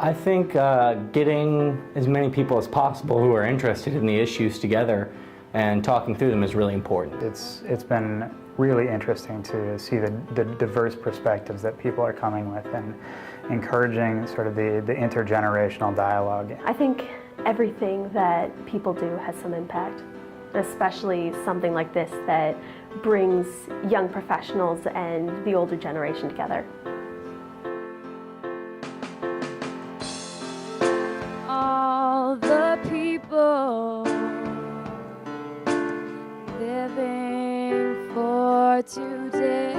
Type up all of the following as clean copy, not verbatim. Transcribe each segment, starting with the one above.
I think getting as many people as possible who are interested in the issues together and talking through them is really important. It's been really interesting to see the diverse perspectives that people are coming with and encouraging sort of the intergenerational dialogue. I think everything that people do has some impact, especially something like this that brings young professionals and the older generation together. All the people living for today.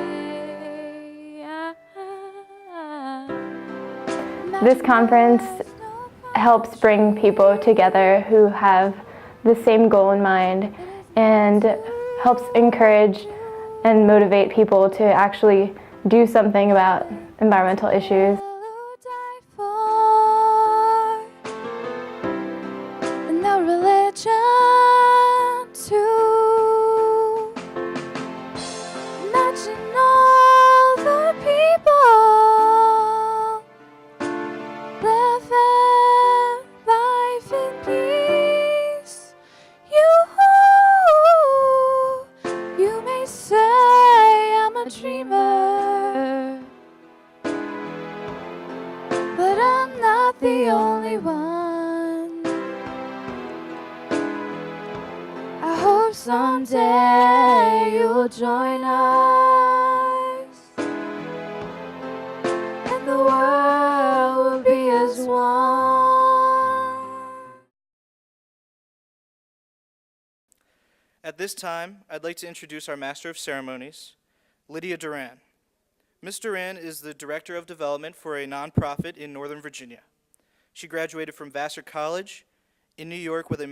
This conference helps bring people together who have the same goal in mind and helps encourage and motivate people to actually do something about environmental issues. No religion to imagine all the people living life in peace. You may say I'm a dreamer, but I'm not the only one. I hope someday you'll join us, and the world will be as one. At this time, I'd like to introduce our Master of Ceremonies, Lydia Duran. Ms. Duran is the Director of Development for a nonprofit in Northern Virginia. She graduated from Vassar College in New York with a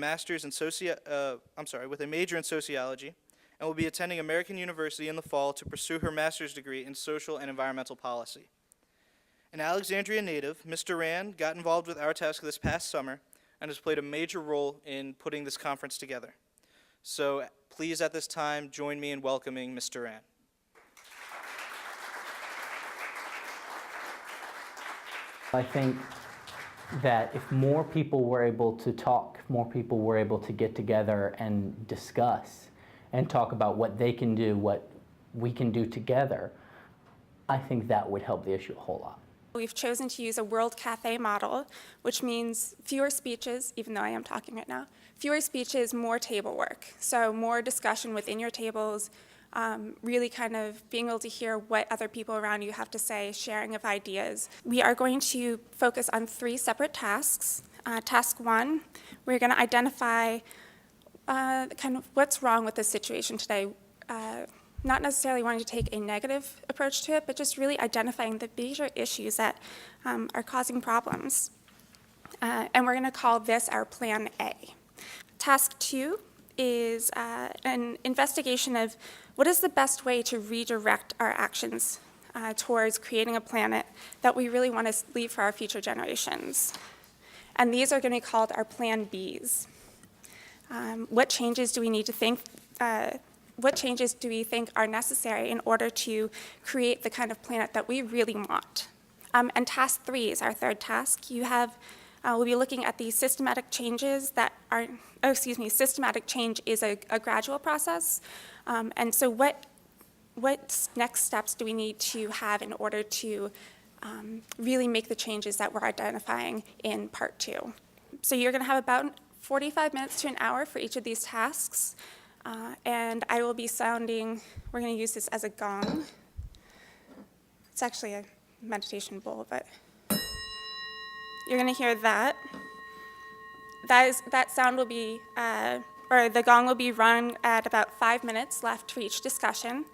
with a major in sociology, and will be attending American University in the fall to pursue her master's degree in social and environmental policy. An Alexandria native, Ms. Duran got involved with Our Task this past summer and has played a major role in putting this conference together. So please at this time join me in welcoming Ms. Duran. I think that if more people were able to talk, more people were able to get together and discuss and talk about what they can do, what we can do together, I think that would help the issue a whole lot. We've chosen to use a World Cafe model, which means fewer speeches, even though I am talking right now, fewer speeches, more table work. So more discussion within your tables, really kind of being able to hear what other people around you have to say, sharing of ideas. We are going to focus on 3 separate tasks. Task 1, we're going to identify kind of what's wrong with this situation today. Not necessarily wanting to take a negative approach to it, but just really identifying the major issues that are causing problems. And we're going to call this our Plan A. Task 2 is an investigation of what is the best way to redirect our actions towards creating a planet that we really want to leave for our future generations. And these are going to be called our Plan Bs. What changes do we need to think? What changes do we think are necessary in order to create the kind of planet that we really want? And task 3 is our third task. We'll be looking at the systematic changes that are, systematic change is a gradual process. And so what next steps do we need to have in order to really make the changes that we're identifying in part 2? So you're gonna have about 45 minutes to an hour for each of these tasks. And I will be sounding, we're going to use this as a gong. It's actually a meditation bowl, but you're going to hear that. That sound will be, or the gong will be rung at about 5 minutes left for each discussion.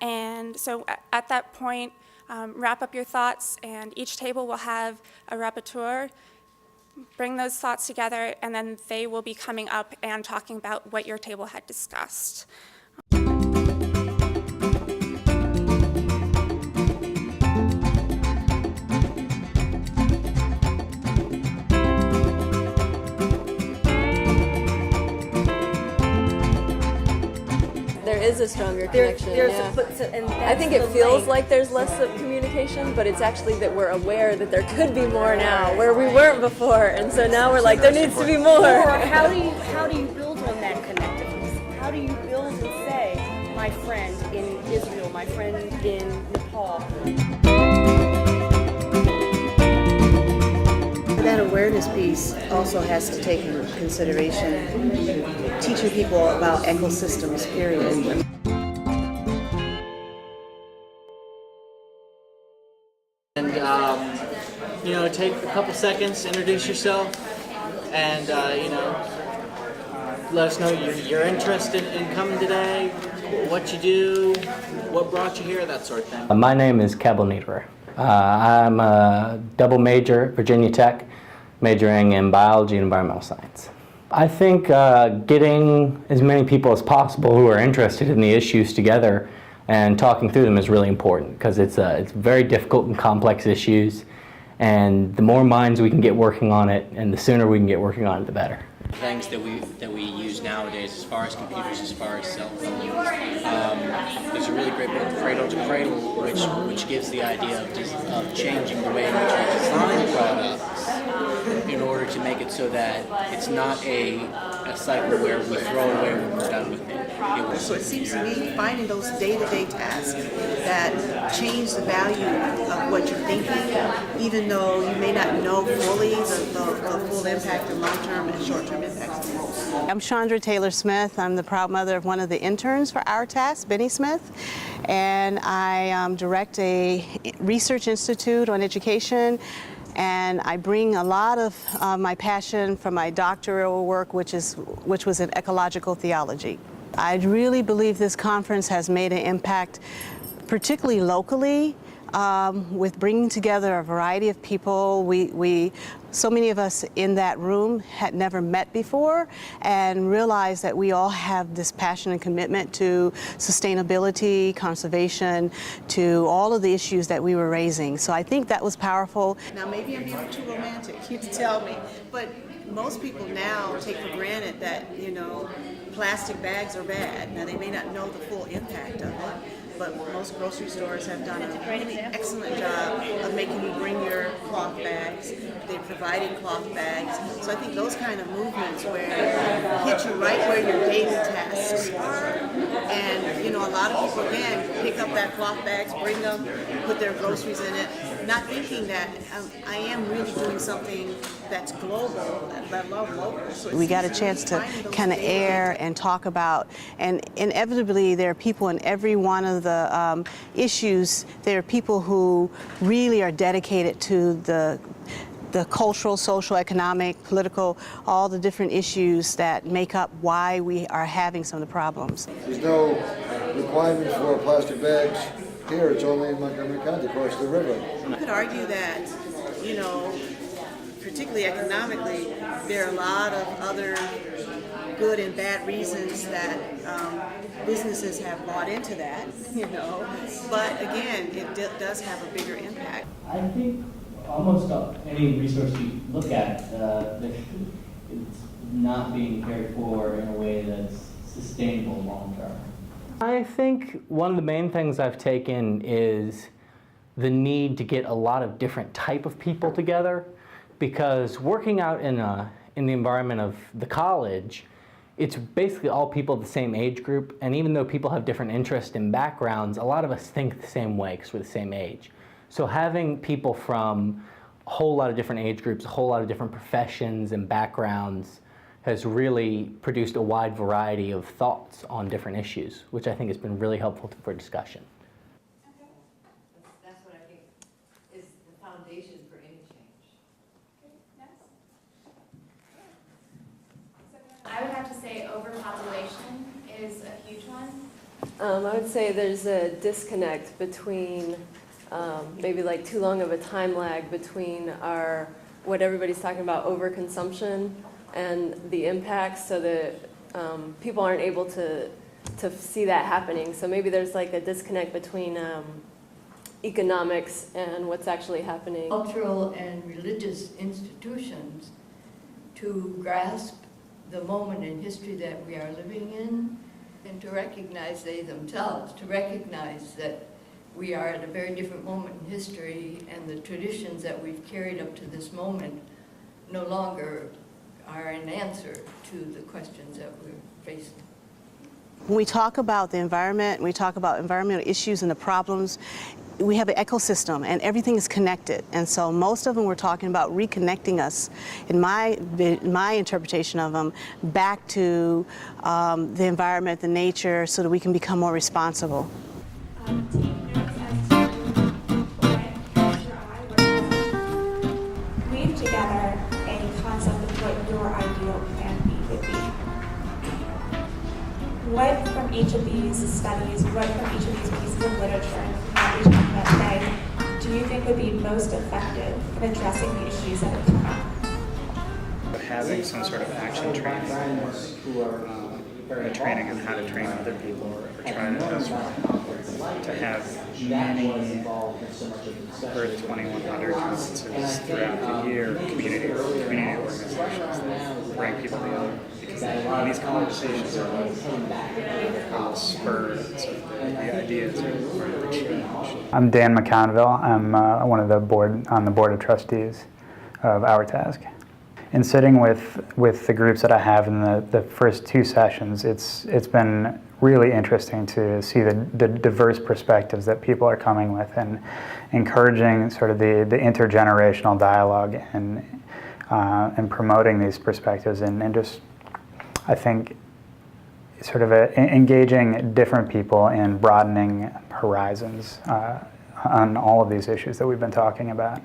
And so at that point, wrap up your thoughts, and each table will have a rapporteur. Bring those thoughts together, and then they will be coming up and talking about what your table had discussed. There is a stronger connection. I think it feels like there's less of communication education, but it's actually that we're aware that there could be more now, where we weren't before, and so now we're like, there needs to be more. How do you build on that connectiveness? How do you build and say, my friend in Israel, my friend in Nepal? That awareness piece also has to take into consideration teaching people about ecosystems, period. And, you know, take a couple seconds, introduce yourself, and, you know, let us know you're interested in coming today, what you do, what brought you here, that sort of thing. My name is Keble Niederer. I'm a double major at Virginia Tech, majoring in biology and environmental science. I think getting as many people as possible who are interested in the issues together and talking through them is really important, because it's very difficult and complex issues, and the more minds we can get working on it and the sooner we can get working on it, the better. Things that we use nowadays, as far as computers, as far as cell phones. There's a really great book, Cradle to Cradle, which gives the idea of changing the way in which we design products in order to make it so that it's not a cycle where we throw it away when we're done with it. So it seems to me finding those day-to-day tasks that change the value of what you're thinking, even though you may not know fully the full impact and long-term and short-term impacts. I'm Chandra Taylor-Smith. I'm the proud mother of one of the interns for Our Task, Benny Smith, and I direct a research institute on education. And I bring a lot of my passion from my doctoral work, which was in ecological theology. I really believe this conference has made an impact, particularly locally, with bringing together a variety of people. So many of us in that room had never met before, and realized that we all have this passion and commitment to sustainability, conservation, to all of the issues that we were raising. So I think that was powerful. Now maybe I'm being too romantic, you can tell me, but most people now take for granted that, you know, plastic bags are bad. Now they may not know the full impact of it, but most grocery stores have done a really excellent job of making you bring your cloth bags. They're providing cloth bags. So I think those kind of movements where hit you right where your daily tasks are. And, you know, a lot of people, again, pick up that cloth bags, bring them, put their groceries in it, not thinking that I am really doing something that's global, let alone local. So we got a chance to kind of air and talk about, and inevitably there are people in every one of the issues. There are people who really are dedicated to the cultural, social, economic, political, all the different issues that make up why we are having some of the problems. There's no requirement for plastic bags here. It's only in Montgomery County, across the river. You could argue that, you know, particularly economically, there are a lot of other good and bad reasons that businesses have bought into that, you know. But again, it does have a bigger impact. I think almost any resource you look at, it's not being cared for in a way that's sustainable long term. I think one of the main things I've taken is the need to get a lot of different type of people together, because working out in the environment of the college, it's basically all people of the same age group, and even though people have different interests and backgrounds, a lot of us think the same way because we're the same age. So having people from a whole lot of different age groups, a whole lot of different professions and backgrounds has really produced a wide variety of thoughts on different issues, which I think has been really helpful for discussion. That's what I think is the foundation for any change. I would have to say overpopulation is a huge one. I would say there's a disconnect between maybe like too long of a time lag between what everybody's talking about, overconsumption, and the impacts, so that people aren't able to see that happening. So maybe there's like a disconnect between economics and what's actually happening. Cultural and religious institutions to grasp the moment in history that we are living in, and to recognize they themselves, to recognize that we are at a very different moment in history, and the traditions that we've carried up to this moment no longer are an answer to the questions that we're facing. When we talk about the environment, we talk about environmental issues and the problems, we have an ecosystem and everything is connected. And so most of them we're talking about reconnecting us, in my interpretation of them, back to the environment, the nature, so that we can become more responsible. Weave together a concept of what your ideal plan B would be. What from each of these studies, what from each of these pieces of literature that we talked about today, do you think would be most effective in addressing the issues that have come up? Having some sort of action training or training on how to train other people, or trying to have many Earth 2100 conferences throughout the year, community organizations that bring people together. Because when these conversations are spur sort of the ideas or the change. I'm Dan McConville. I'm on the board of trustees of Our Task. In sitting with the groups that I have in the first two sessions, it's been really interesting to see the diverse perspectives that people are coming with, and encouraging sort of the intergenerational dialogue and promoting these perspectives, and just, I think, sort of engaging different people in broadening horizons on all of these issues that we've been talking about.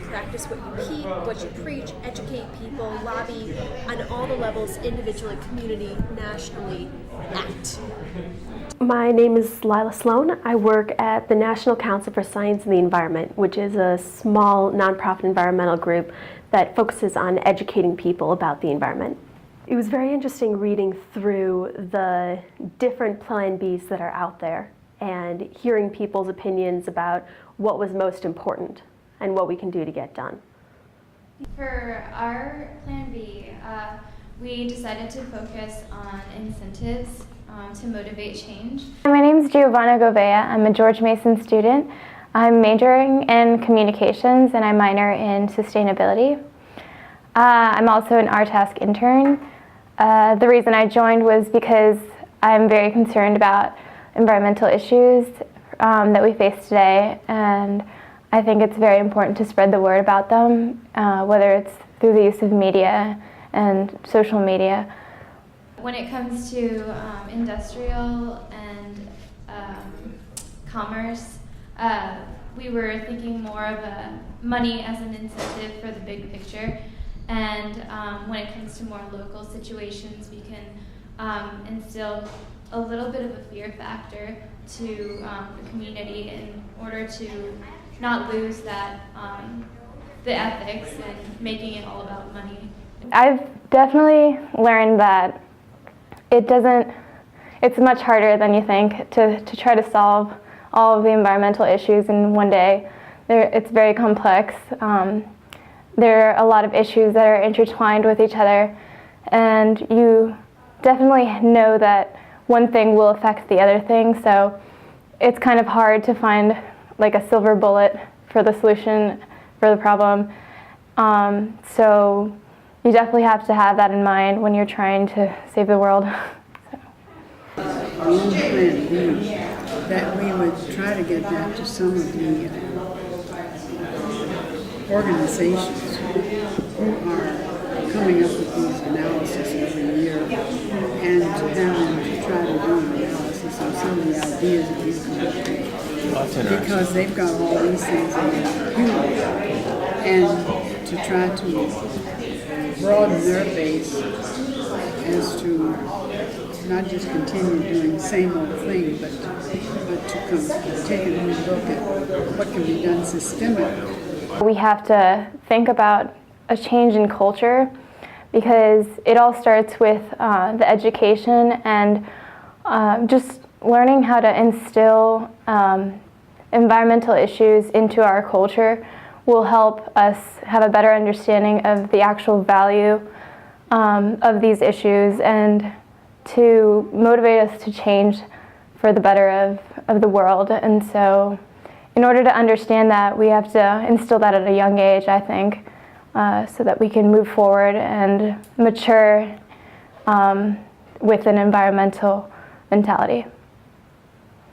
Practice what you preach, educate people, lobby on all the levels, individually, community, nationally, act. My name is Lila Sloan. I work at the National Council for Science and the Environment, which is a small nonprofit environmental group that focuses on educating people about the environment. It was very interesting reading through the different Plan Bs that are out there and hearing people's opinions about what was most important and what we can do to get done. For our Plan B, we decided to focus on incentives to motivate change. My name is Giovanna Govea. I'm a George Mason student. I'm majoring in communications and I minor in sustainability. I'm also an RTask intern. The reason I joined was because I'm very concerned about environmental issues that we face today, and I think it's very important to spread the word about them, whether it's through the use of media and social media. When it comes to industrial and commerce, we were thinking more of money as an incentive for the big picture. And when it comes to more local situations, we can instill a little bit of a fear factor to the community in order to not lose that, the ethics and making it all about money. I've definitely learned that it's much harder than you think to try to solve all of the environmental issues in one day. It's very complex. There are a lot of issues that are intertwined with each other, and you definitely know that one thing will affect the other thing, so it's kind of hard to find like a silver bullet for the solution for the problem. So you definitely have to have that in mind when you're trying to save the world. One plan B, that we would try to get back to some of the organizations who are coming up with these analysis every year, and to have them to try to do an analysis of some of the ideas that we've come up with. Because they've got all these things in their computer, and to try to broaden their base as to not just continue doing the same old thing, but to take a new look at what can be done systemically. We have to think about a change in culture, because it all starts with the education and just learning how to instill environmental issues into our culture will help us have a better understanding of the actual value of these issues, and to motivate us to change for the better of the world. And so in order to understand that, we have to instill that at a young age, I think, so that we can move forward and mature with an environmental mentality.